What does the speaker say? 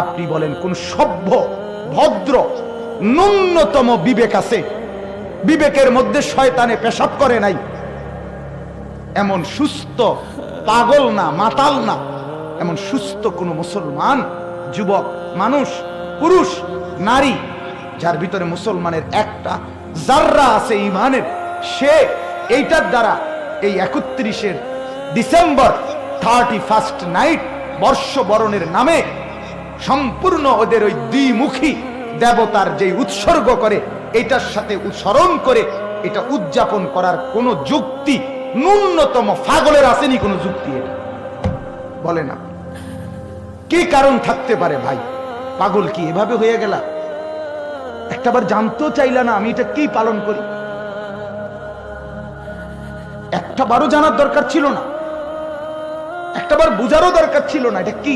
আপনি বলেন কোন সভ্য ভদ্র ন্যূনতম বিবেক আছে? বিবেকের মধ্যে শয়তানে পেশাব করে নাই এমন সুস্থ, পাগল না, মাতাল না, এমন সুস্থ কোন মুসলমান যুবক মানুষ, পুরুষ, নারী যার ভিতরে মুসলমানের একটা জাররা আছে ঈমানের, সে এইটার দ্বারা এই 31 ডিসেম্বর 31st নাইট বর্ষবরণের নামে সম্পূর্ণ ওদের ওই দ্বিমুখী দেবতার যে উৎসর্গ করে এটার সাথে স্মরণ করে এটা উদযাপন করার কোন যুক্তি ন্যূনতম পাগলের আসেনি? কোন যুক্তি এটা বলে না? কি কারণ থাকতে পারে ভাই? পাগল কি এভাবে হয়ে গেল? একটাবার জানতেও চাইলা না আমি এটা কি পালন করি? একটাবারও জানার দরকার ছিল না, একটাবার বুঝারও দরকার ছিল না এটা কি।